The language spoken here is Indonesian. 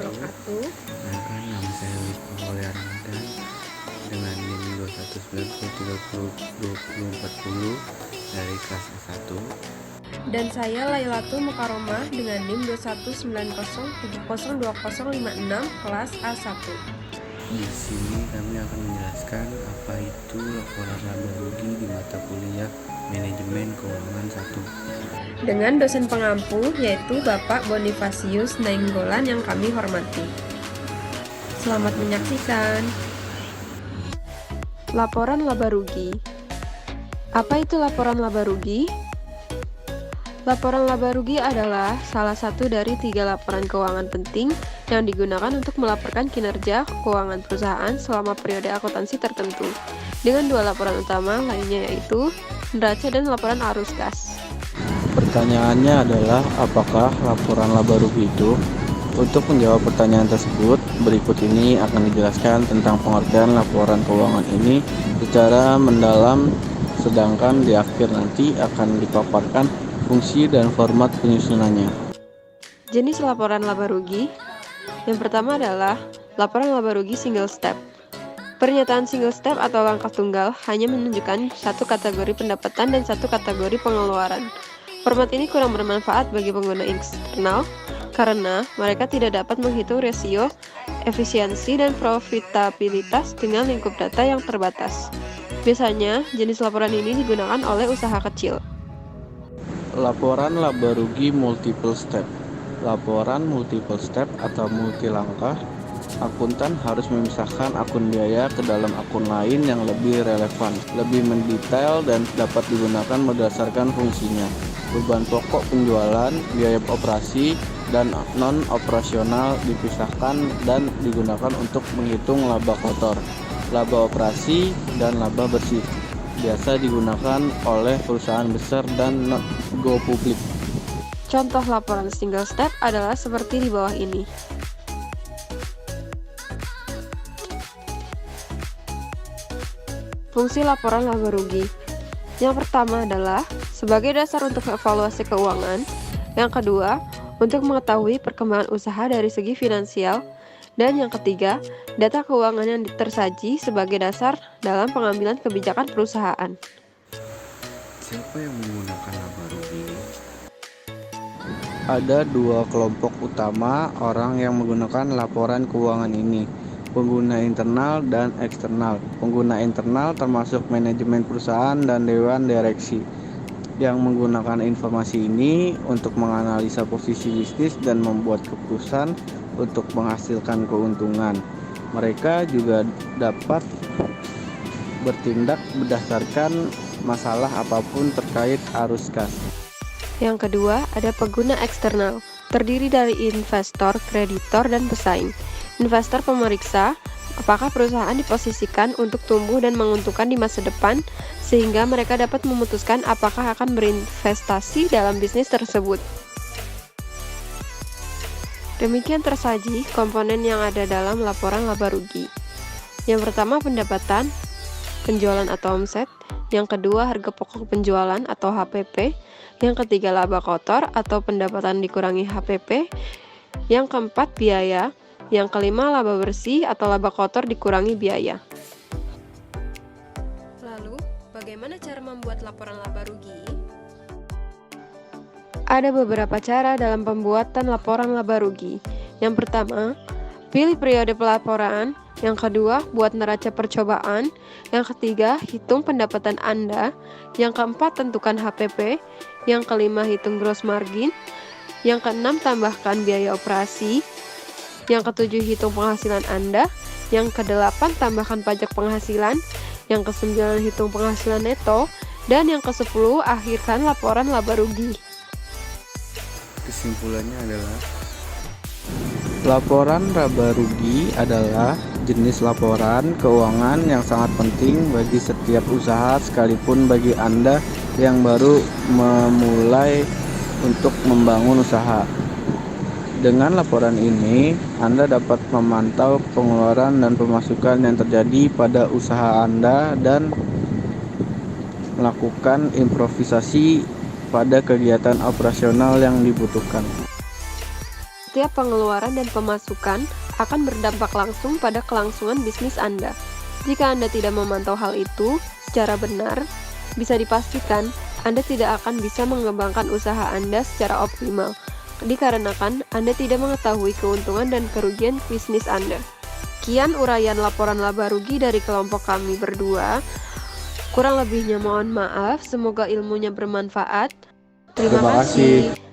wabarakatuh. Perkenalkan, nama saya Wisnu Mulia Ramadan dengan NIM 219302040 dari kelas S1. Dan saya Lailatul Mukaromah dengan NIM 21907002056 kelas A1. Di sini kami akan menjelaskan apa itu laporan laba rugi di mata kuliah Manajemen Keuangan 1. Dengan dosen pengampu yaitu Bapak Bonifasius Nainggolan yang kami hormati. Selamat menyaksikan. Laporan laba rugi. Apa itu laporan laba rugi? Laporan laba rugi adalah salah satu dari 3 laporan keuangan penting yang digunakan untuk melaporkan kinerja keuangan perusahaan selama periode akuntansi tertentu, dengan 2 laporan utama lainnya yaitu neraca dan laporan arus kas. Pertanyaannya adalah apakah laporan laba rugi itu? Untuk menjawab pertanyaan tersebut, berikut ini akan dijelaskan tentang pengertian laporan keuangan ini secara mendalam, sedangkan di akhir nanti akan dipaparkan fungsi dan format penyusunannya. Jenis laporan laba rugi. Yang pertama adalah laporan laba rugi single step. Pernyataan single step atau langkah tunggal hanya menunjukkan satu kategori pendapatan dan satu kategori pengeluaran. Format ini kurang bermanfaat bagi pengguna eksternal karena mereka tidak dapat menghitung rasio, efisiensi, dan profitabilitas dengan lingkup data yang terbatas. Biasanya, jenis laporan ini digunakan oleh usaha kecil. Laporan laba rugi multiple step. Laporan multiple step atau multi langkah, akuntan harus memisahkan akun biaya ke dalam akun lain yang lebih relevan, lebih mendetail, dan dapat digunakan berdasarkan fungsinya. Beban pokok penjualan, biaya operasi, dan non-operasional dipisahkan dan digunakan untuk menghitung laba kotor, laba operasi, dan laba bersih. Biasa digunakan oleh perusahaan besar dan go publik. Contoh laporan single step adalah seperti di bawah ini. Fungsi laporan laba rugi. Yang pertama adalah sebagai dasar untuk evaluasi keuangan. Yang kedua, untuk mengetahui perkembangan usaha dari segi finansial. Dan yang ketiga, data keuangan yang tersaji sebagai dasar dalam pengambilan kebijakan perusahaan. Siapa yang menggunakan laba rugi? Ada 2 kelompok utama orang yang menggunakan laporan keuangan ini, pengguna internal dan eksternal. Pengguna internal termasuk manajemen perusahaan dan dewan direksi yang menggunakan informasi ini untuk menganalisa posisi bisnis dan membuat keputusan untuk menghasilkan keuntungan. Mereka juga dapat bertindak berdasarkan masalah apapun terkait arus kas. Yang kedua, ada pengguna eksternal, terdiri dari investor, kreditor, dan pesaing. Investor pemeriksa apakah perusahaan diposisikan untuk tumbuh dan menguntungkan di masa depan, sehingga mereka dapat memutuskan apakah akan berinvestasi dalam bisnis tersebut. Demikian tersaji komponen yang ada dalam laporan laba rugi. Yang pertama, pendapatan, penjualan atau omset. Yang kedua, harga pokok penjualan atau HPP. Yang ketiga, laba kotor atau pendapatan dikurangi HPP. Yang keempat, biaya. Yang kelima, laba bersih atau laba kotor dikurangi biaya. Lalu, bagaimana cara membuat laporan laba rugi? Ada beberapa cara dalam pembuatan laporan laba rugi. Yang pertama, pilih periode pelaporan. Yang kedua, buat neraca percobaan. Yang ketiga, hitung pendapatan Anda. Yang keempat, tentukan HPP. Yang kelima, hitung gross margin. Yang keenam, tambahkan biaya operasi. Yang ketujuh, hitung penghasilan Anda. Yang kedelapan, tambahkan pajak penghasilan. Yang kesembilan, hitung penghasilan neto. Dan yang kesepuluh, akhirkan laporan laba rugi. Kesimpulannya adalah laporan laba rugi adalah jenis laporan keuangan yang sangat penting bagi setiap usaha, sekalipun bagi Anda yang baru memulai untuk membangun usaha. Dengan laporan ini, Anda dapat memantau pengeluaran dan pemasukan yang terjadi pada usaha Anda dan melakukan improvisasi pada kegiatan operasional yang dibutuhkan. setiap pengeluaran dan pemasukan akan berdampak langsung pada kelangsungan bisnis Anda. Jika Anda tidak memantau hal itu secara benar, bisa dipastikan Anda tidak akan bisa mengembangkan usaha Anda secara optimal, dikarenakan Anda tidak mengetahui keuntungan dan kerugian bisnis Anda. Sekian uraian laporan laba rugi dari kelompok kami berdua. Kurang lebihnya mohon maaf, semoga ilmunya bermanfaat. Terima Terima kasih. kasih.